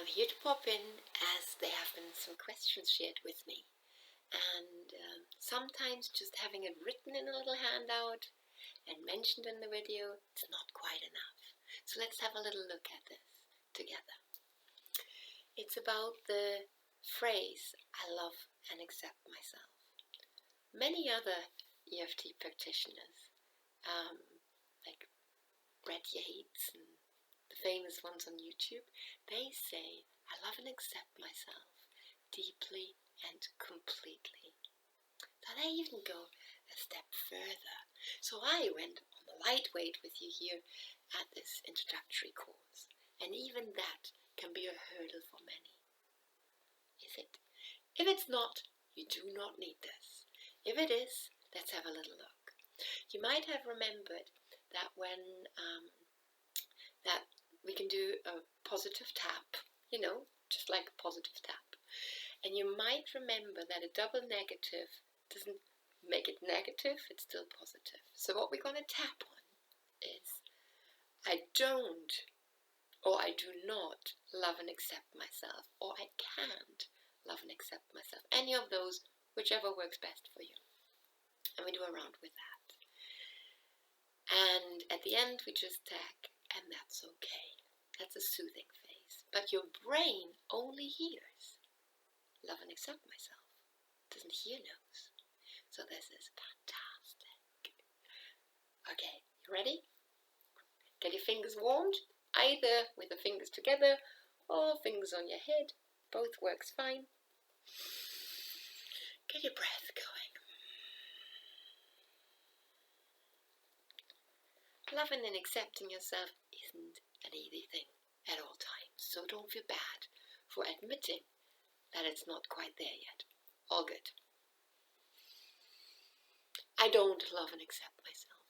I'm here to pop in as there have been some questions shared with me, and sometimes just having it written in a little handout and mentioned in the video is not quite enough. So let's have a little look at this together. It's about the phrase, I love and accept myself. Many other EFT practitioners, like Brett Yates and the famous ones on YouTube, they say, I love and accept myself deeply and completely. So they even go a step further. So I went on the lightweight with you here at this introductory course, and even that can be a hurdle for many. Is it? If it's not, you do not need this. If it is, let's have a little look. You might have remembered that when that we can do a positive tap, just like a positive tap. And you might remember that a double negative doesn't make it negative, it's still positive. So what we're going to tap on is, I don't, or I do not love and accept myself, or I can't love and accept myself. Any of those, whichever works best for you. And we do a round with that. And at the end we just tag, and that's okay. That's a soothing phase. But your brain only hears love and accept myself. It doesn't hear no's. So this is fantastic. Okay, you ready? Get your fingers warmed, either with the fingers together or fingers on your head. Both works fine. Get your breath going. Loving and accepting yourself isn't an easy thing at all times, so don't feel bad for admitting that it's not quite there yet. All good. I don't love and accept myself.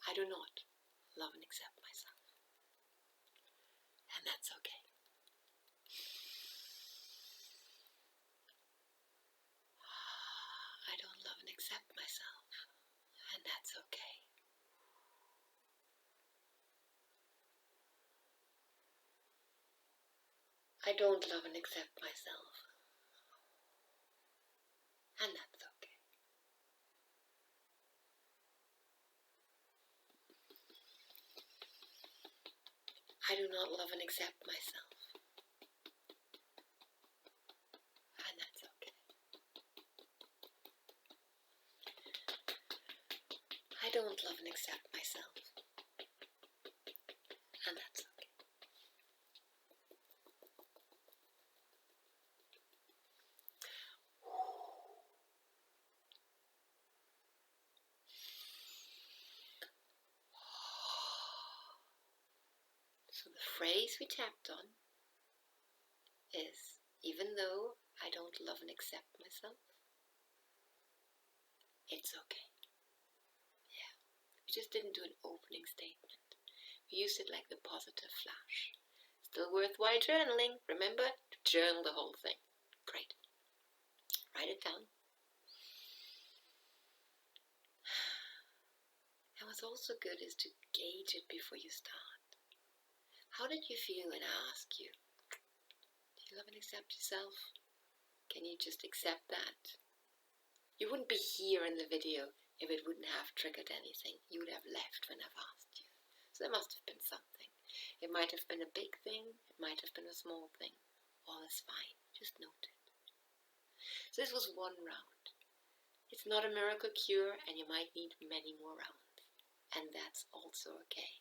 I do not love and accept myself. And that's okay. I don't love and accept myself. And that's okay. I don't love and accept myself. And that's okay. I do not love and accept myself. And that's okay. I don't love and accept myself. And that's okay. So the phrase we tapped on is, even though I don't love and accept myself, it's okay. Yeah, we just didn't do an opening statement. We used it like the positive flash. Still worthwhile journaling. Remember to journal the whole thing. Great. Write it down. And what's also good is to gauge it before you start. How did you feel when I asked you, do you love and accept yourself? Can you just accept that? You wouldn't be here in the video if it wouldn't have triggered anything. You would have left when I've asked you. So there must have been something. It might have been a big thing, it might have been a small thing. All is fine, just note it. So this was one round. It's not a miracle cure, and you might need many more rounds. And that's also okay.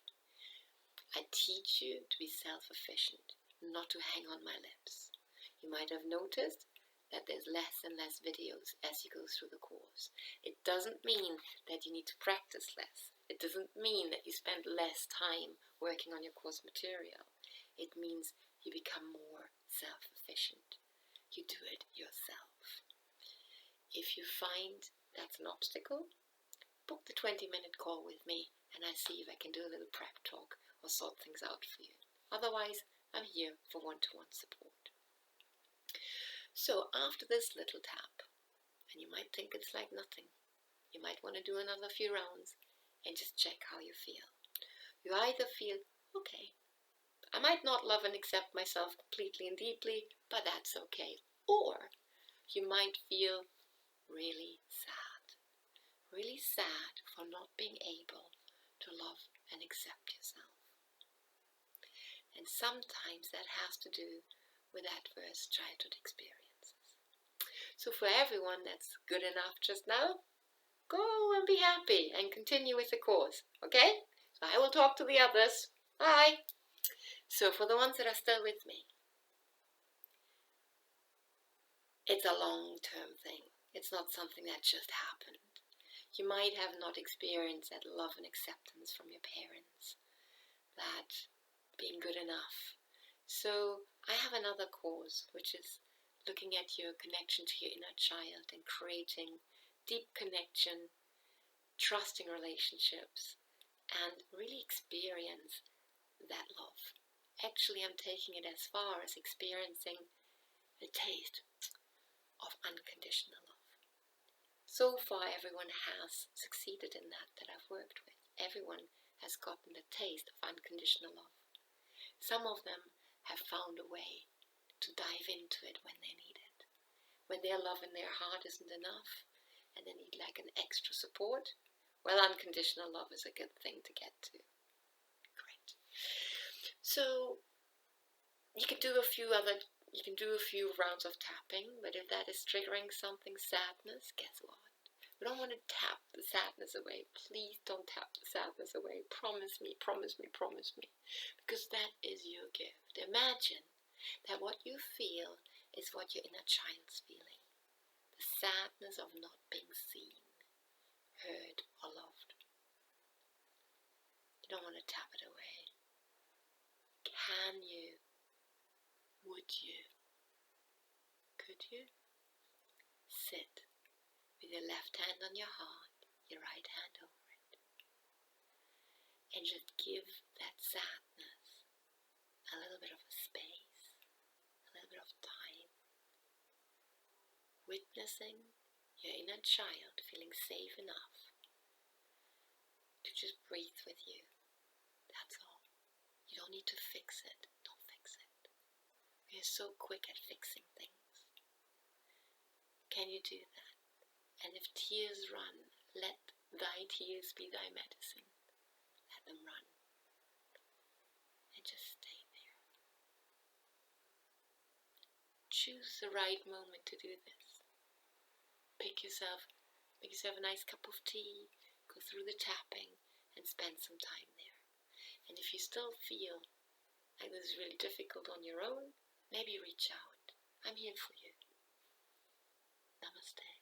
I teach you to be self-efficient, not to hang on my lips. You might have noticed that there's less and less videos as you go through the course. It doesn't mean that you need to practice less. It doesn't mean that you spend less time working on your course material. It means you become more self-efficient. You do it yourself. If you find that's an obstacle, book the 20-minute call with me and I see if I can do a little prep talk or sort things out for you. Otherwise, I'm here for one-to-one support. So after this little tap, and you might think it's like nothing, you might want to do another few rounds and just check how you feel. You either feel Okay. I might not love and accept myself completely and deeply, but that's okay. Or you might feel really sad for not being able to love and accept yourself. And sometimes that has to do with adverse childhood experiences. So for everyone that's good enough just now, go and be happy and continue with the course, okay? So I will talk to the others. Bye. So for the ones that are still with me, it's a long-term thing. It's not something that just happened. You might have not experienced that love and acceptance from your parents, that being good enough. So I have another course which is looking at your connection to your inner child and creating deep connection, trusting relationships, and really experience that love. Actually, I'm taking it as far as experiencing the taste of unconditional love. So far, everyone has succeeded in that I've worked with. Everyone has gotten the taste of unconditional love. Some of them have found a way to dive into it when they need it. When their love in their heart isn't enough and they need like an extra support, well, unconditional love is a good thing to get to. Great. So you can do a few rounds of tapping, but if that is triggering something, sadness, guess what? We don't want to tap the sadness away. Please don't tap the sadness away. Promise me, promise me, promise me. Because that is your gift. Imagine that what you feel is what your inner child's feeling. The sadness of not being seen, heard, or loved. You don't want to tap it away. Can you? Would you? Could you? Sit with your left hand on your heart, your right hand over it, and just give that sadness a little bit of a space, a little bit of time, witnessing your inner child feeling safe enough to just breathe with you. That's all. You don't need to fix it. Don't fix it. We are so quick at fixing things. Can you do that? And if tears run, let thy tears be thy medicine. Let them run. And just stay there. Choose the right moment to do this. Make yourself a nice cup of tea, go through the tapping, and spend some time there. And if you still feel like this is really difficult on your own, maybe reach out. I'm here for you. Namaste.